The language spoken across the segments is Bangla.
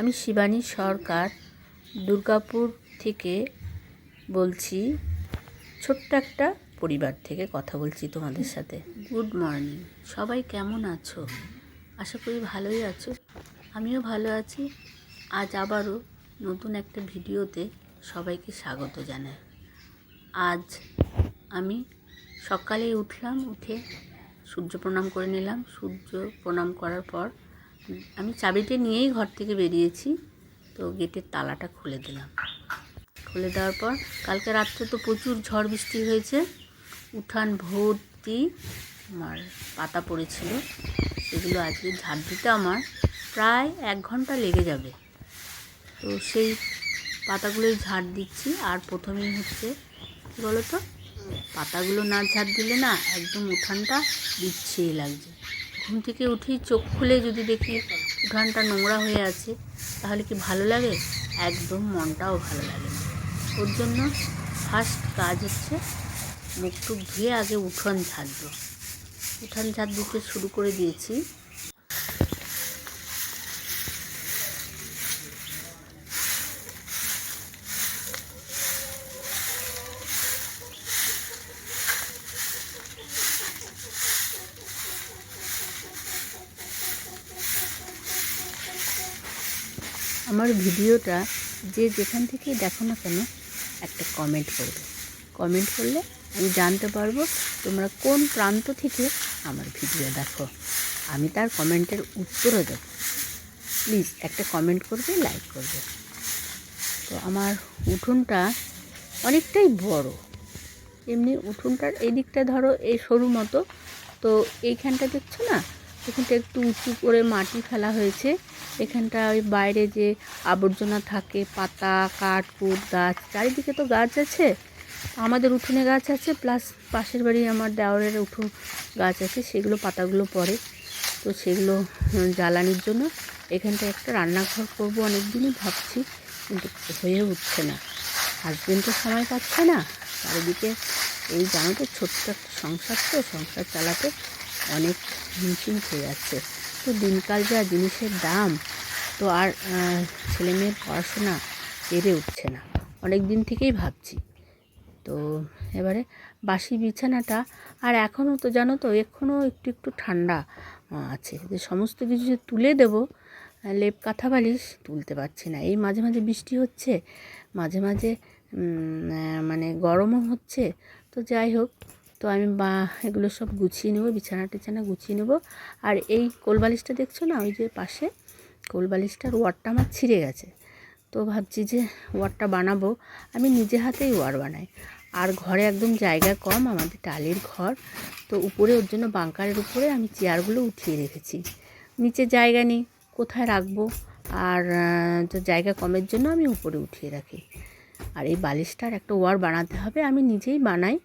আমি শিবানী সরকার দুর্গাপুর থেকে বলছি। ছোট্ট একটা পরিবার থেকে কথা বলছি তোমাদের সাথে। গুড মর্নিং, সবাই কেমন আছো? আশা করি ভালোই আছো। আমিও ভালো আছি। আজ আবারও নতুন একটা ভিডিওতে সবাইকে স্বাগত জানাই। আজ আমি সকালে উঠলাম, উঠে সূর্য প্রণাম করে নিলাম। সূর্য প্রণাম করার পর আমি চাবিটা নিয়েই ঘর থেকে বেরিয়েছি, তো গেটের তালাটা খুলে দিলাম। খুলে দেওয়ার পর কালকে রাত্রে তো প্রচুর ঝড় বৃষ্টি হয়েছে, উঠান ভর্তি আমার পাতা পড়েছিল। সেগুলো আজকে ঝাড় দিতে আমার প্রায় 1 ঘন্টা লেগে যাবে। তো সেই পাতাগুলোই ঝাড় দিচ্ছি। আর প্রথমেই হচ্ছে কী বলো তো, পাতাগুলো না ঝাড় দিলে না একদম উঠানটা বিচ্ছিরি লাগছে। ঘুম থেকে উঠেই চোখ খুলে যদি দেখি উঠানটা নোংরা হয়ে আছে, তাহলে কি ভালো লাগে? একদম মনটাও ভালো লাগে না। ওর জন্য ফার্স্ট কাজ হচ্ছে মুখ টুক ধুয়ে আগে উঠান ঝাড়ব। উঠান ঝাড় দিতে শুরু করে দিয়েছি। আমার ভিডিওটা যে যেখান থেকেই দেখো না কেন, একটা কমেন্ট করবে। কমেন্ট করলে আমি জানতে পারবো তোমরা কোন প্রান্ত থেকে আমার ভিডিও দেখো। আমি তার কমেন্টের উত্তরও দেবো। প্লিজ একটা কমেন্ট করবে, লাইক করবে। তো আমার উঠোনটা অনেকটাই বড়। এমনি উঠোনটার এই দিকটা ধরো এই সরু মতো, তো এইখানটা দেখছো না, এখানটা একটু উঁচু করে মাটি ফেলা হয়েছে। এখানটা ওই বাইরে যে আবর্জনা থাকে, পাতা, কাঠ কুট, গাছ, চারিদিকে তো গাছ আছে। আমাদের উঠোনে গাছ আছে, প্লাস পাশের বাড়ি আমার দেওরের উঠোন গাছ আছে, সেগুলো পাতাগুলো পড়ে। তো সেগুলো জ্বালানির জন্য এখানটা একটা রান্নাঘর করব অনেক দিনই ভাবছি, কিন্তু হয়ে উঠছে না। হাজবেন্ড তো সময় পাচ্ছে না। চারিদিকে এই জানো তো, ছোট্ট একটা সংসার, তো সংসার চালাতে অনেক হিমশিম হয়ে যাচ্ছে। তো দিনকাল যা জিনিসের দাম, তো আর ছেলেমেয়ের পড়াশোনা পেরে উঠছে না। অনেক দিন থেকেই ভাবছি। তো এবারে বাসি বিছানাটা, আর এখনও তো জানো তো, এখনও একটু একটু ঠান্ডা আছে। যে সমস্ত কিছু যে তুলে দেবো, লেপ কাঁথা বালিশ তুলতে পারছি না। এই মাঝে মাঝে বৃষ্টি হচ্ছে, মাঝে মাঝে মানে গরমও হচ্ছে। তো যাই হোক, তো আমি এগুলো সব গুছিয়ে নেবো, বিছানা টিছানা গুছিয়ে নেবো। আর এই কোলবালিশটা দেখছো না, ওই যে পাশে কোলবালিশটার ওয়ারটা আমার ছিঁড়ে গেছে। তো ভাবছি যে ওয়ারটা বানাবো। আমি নিজে হাতেই ওয়ার বানাই। আর ঘরে একদম জায়গা কম, আমাদের টালির ঘর। তো উপরে ওর জন্য বাঙ্কারের উপরে আমি চেয়ারগুলো উঠিয়ে রেখেছি। নিচে জায়গা নেই, কোথায় রাখবো? আর তো জায়গা কমের জন্য আমি উপরে উঠিয়ে রাখি। আর এই বালিশটার একটা ওয়ার বানাতে হবে, আমি নিজেই বানাই।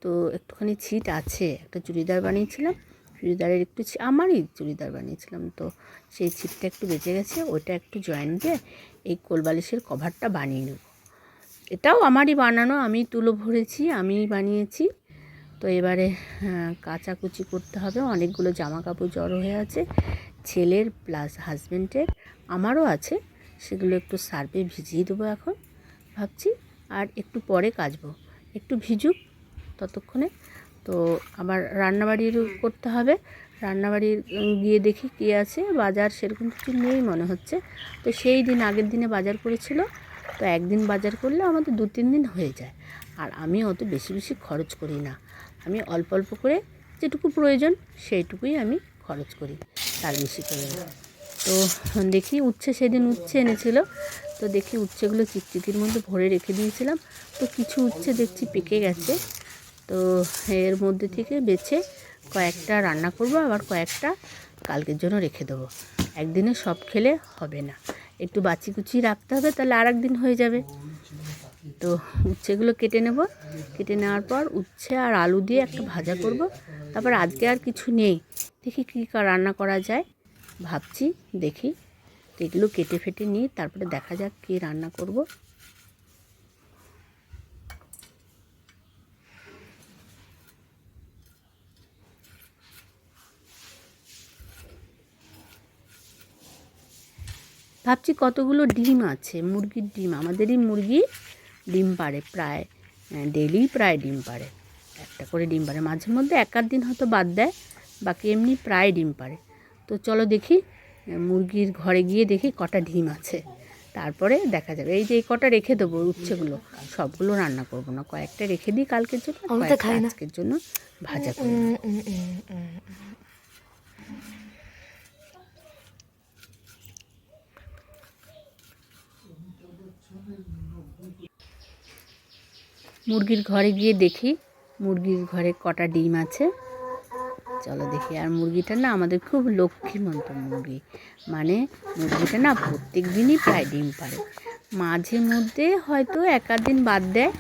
তো একটুখানি ছিট আছে, একটা চুড়িদার বানিয়েছিলাম, চুড়িদারের একটু আমারই চুড়িদার বানিয়েছিলাম, তো সেই ছিটটা একটু বেঁচে গেছে। ওইটা একটু জয়েন দিয়ে এই কোলবালিশের কভারটা বানিয়ে নেব। এটাও আমারই বানানো, আমি তুলো ভরেছি, আমিই বানিয়েছি। তো এবারে কাচাকুচি করতে হবে। অনেকগুলো জামা কাপড় জড়ো হয়ে আছে, ছেলের প্লাস হাজব্যান্ডের, আমারও আছে। সেগুলো একটু সার্ফে ভিজিয়ে দেবো এখন ভাবছি। আর একটু পরে কাচবো, একটু ভিজুক ততক্ষণে। তো আবার রান্নাবাড়িরও করতে হবে। রান্নাবাড়ির গিয়ে দেখি কী আছে, বাজার সেরকম কিছু নেই মনে হচ্ছে। তো সেই দিন আগের দিনে বাজার করেছিল, তো একদিন বাজার করলে আমাদের 2-3 দিন হয়ে যায়। আর আমি অত বেশি বেশি খরচ করি না, আমি অল্প অল্প করে যেটুকু প্রয়োজন সেইটুকুই আমি খরচ করি, তার বেশি করে না। তো দেখি উচ্ছে, সেদিন উচ্ছে এনেছিল, তো দেখি উচ্ছেগুলো চিকচিকির মধ্যে ভরে রেখে দিয়েছিলাম। তো কিছু উচ্ছে দেখছি পেকে গেছে, তো এর মধ্যে থেকে বেছে কয়েকটা রান্না করব, আবার কয়েকটা কালকের জন্য রেখে দেবো। একদিনে সব খেলে হবে না, একটু বাছি কুচি রাখতে হবে, তাহলে আর একদিন হয়ে যাবে। তো উচ্ছেগুলো কেটে নেব, কেটে নেওয়ার পর উচ্ছে আর আলু দিয়ে একটা ভাজা করব। তারপর আজকে আর কিছু নেই, দেখি কী রান্না করা যায় ভাবছি। দেখি এগুলো কেটে ফেটে নিই, তারপরে দেখা যাক কী রান্না করব। ভাবছি কতগুলো ডিম আছে, মুরগির ডিম, আমাদেরই মুরগি ডিম পাড়ে প্রায় ডেলি, প্রায় ডিম পাড়ে, একটা করে ডিম পাড়ে, মাঝে মধ্যে এক আধ দিন হয়তো বাদ দেয়, বাকি এমনি প্রায় ডিম পাড়ে। তো চলো দেখি মুরগির ঘরে গিয়ে দেখি কটা ডিম আছে, তারপরে দেখা যাবে। এই যে এই কটা রেখে দেবো, উচ্ছেগুলো সবগুলো রান্না করব না, কয়েকটা রেখে দিই কালকের জন্য, কয়েকটা আজকের জন্য ভাজা করব। মুরগির ঘরে গিয়ে দেখি মুরগির ঘরে কটা ডিম আছে, চলো দেখি। আর মুরগিটা না আমাদের খুব লক্ষ্মীমন্ত মুরগি, মানে মুরগিটা না প্রত্যেক দিনই প্রায় ডিম পাড়ে, মাঝে মধ্যে হয়তো এক আধ দিন বাদ দেয়,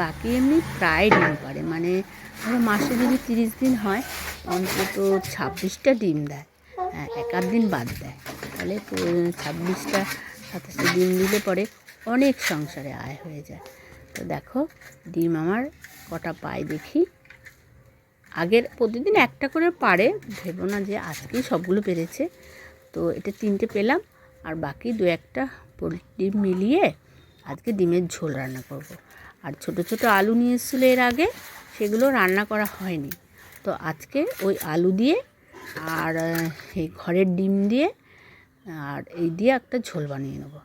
বাকি এমনি প্রায় ডিম পাড়ে। মানে ধরো মাসে যদি 30 দিন হয় অন্তত 26টা ডিম দেয়, হ্যাঁ এক আধ দিন বাদ দেয়, তাহলে 26টা 27টা ডিম দিলে পরে অনেক সংসারে আয় হয়ে যায়। তো দেখো ডিম আমার কটা পায় দেখি। আগের প্রতিদিন একটা করে পারে, ভেবো না যে আজকেই সবগুলো পেরেছে। তো এটা 3টে পেলাম, আর বাকি 2-1টা পোলট্রি ডিম মিলিয়ে আজকে ডিমের ঝোল রান্না করব। আর ছোট ছোট আলু নিয়ে এসেছিলো এর আগে, সেগুলো রান্না করা হয়নি। তো আজকে ওই আলু দিয়ে আর এই ঘরের ডিম দিয়ে আর এই দিয়ে একটা ঝোল বানিয়ে নেবো,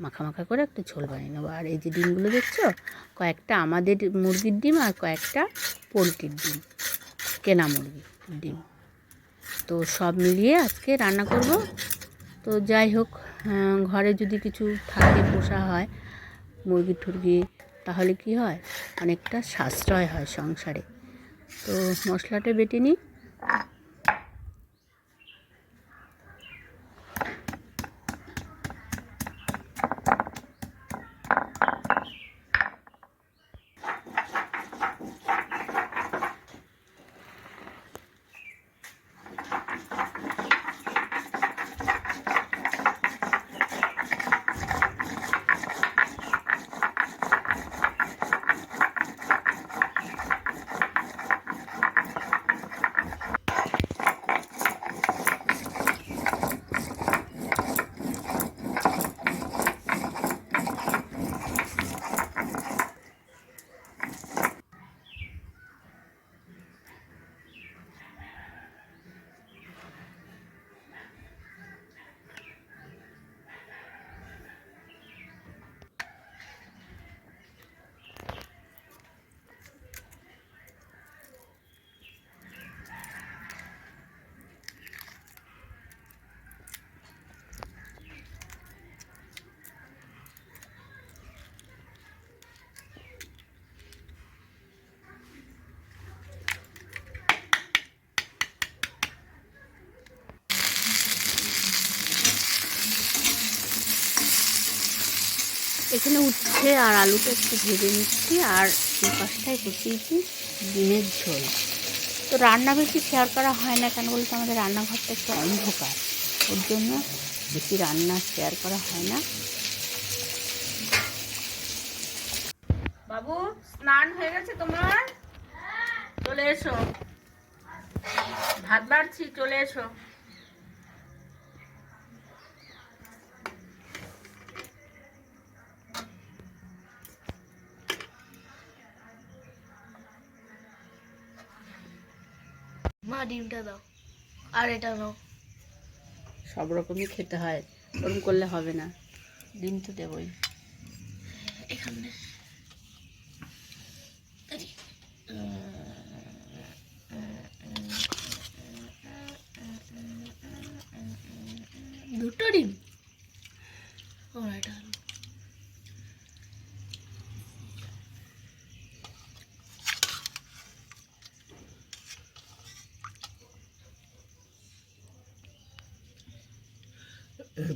মাখা মাখা করে একটা ঝোল বানিয়ে নেবো। আর এই যে ডিমগুলো দেখছো, কয়েকটা আমাদের মুরগির ডিম আর কয়েকটা পোলট্রির ডিম, কেনা মুরগির ডিম। তো সব মিলিয়ে আজকে রান্না করব। তো যাই হোক, ঘরে যদি কিছু থাকে, পোষা হয় মুরগি টুরগি, তাহলে কি হয়, অনেকটা সাশ্রয় হয় সংসারে। তো মশলাটা বেটে নিই। এখানে উচ্ছে আর আলুটা একটু ভেজে নিচ্ছি, আর এই পাশটায় বসিয়েছি ডিমের ঝোল। তো রান্না বেশি শেয়ার করা হয় না, কেন বলতে আমাদের রান্নাঘরটা একটু অন্ধকার, ওর জন্য বেশি রান্না শেয়ার করা হয় না। বাবু স্নান হয়ে গেছে তোমার? চলে এসো, ভাত বাড়ছি, চলে এসো। মা ডিমটা দাও, আর এটা নাও। সব রকমই খেতে হয়, ওরকম করলে হবে না, ডিম তো দেবই। এখানে দুটো ডিম, এটা আলু।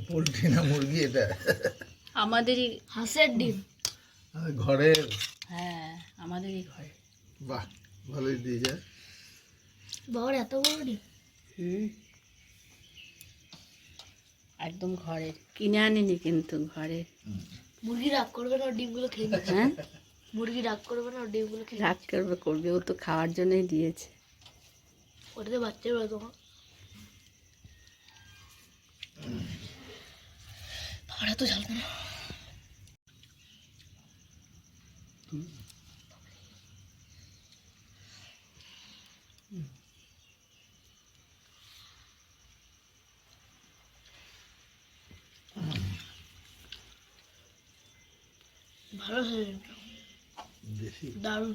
পোলট্রি না মুরগি এটা? আমাদেরই হাঁসের ডিম, ঘরের? হ্যাঁ আমাদেরই ঘরে। বাহ, ভালোই দিয়ে যায়। বাবার এত বড় ডিম। একদম ঘরের, কিনে আনিনি কিন্তু ঘরের। মুরগি রাগ করবে না ডিমগুলো খেয়ে নিচ্ছে। হ্যাঁ মুরগি রাগ করবে না ডিমগুলো খেয়ে রাগ করবে, করবে, ও তো খাওয়ার জন্যই দিয়েছে। ওটাতে বাচ্চা বেরো তোমার। এত ঝাল কেন? ভালো হয়েছে, দেশি দারুণ।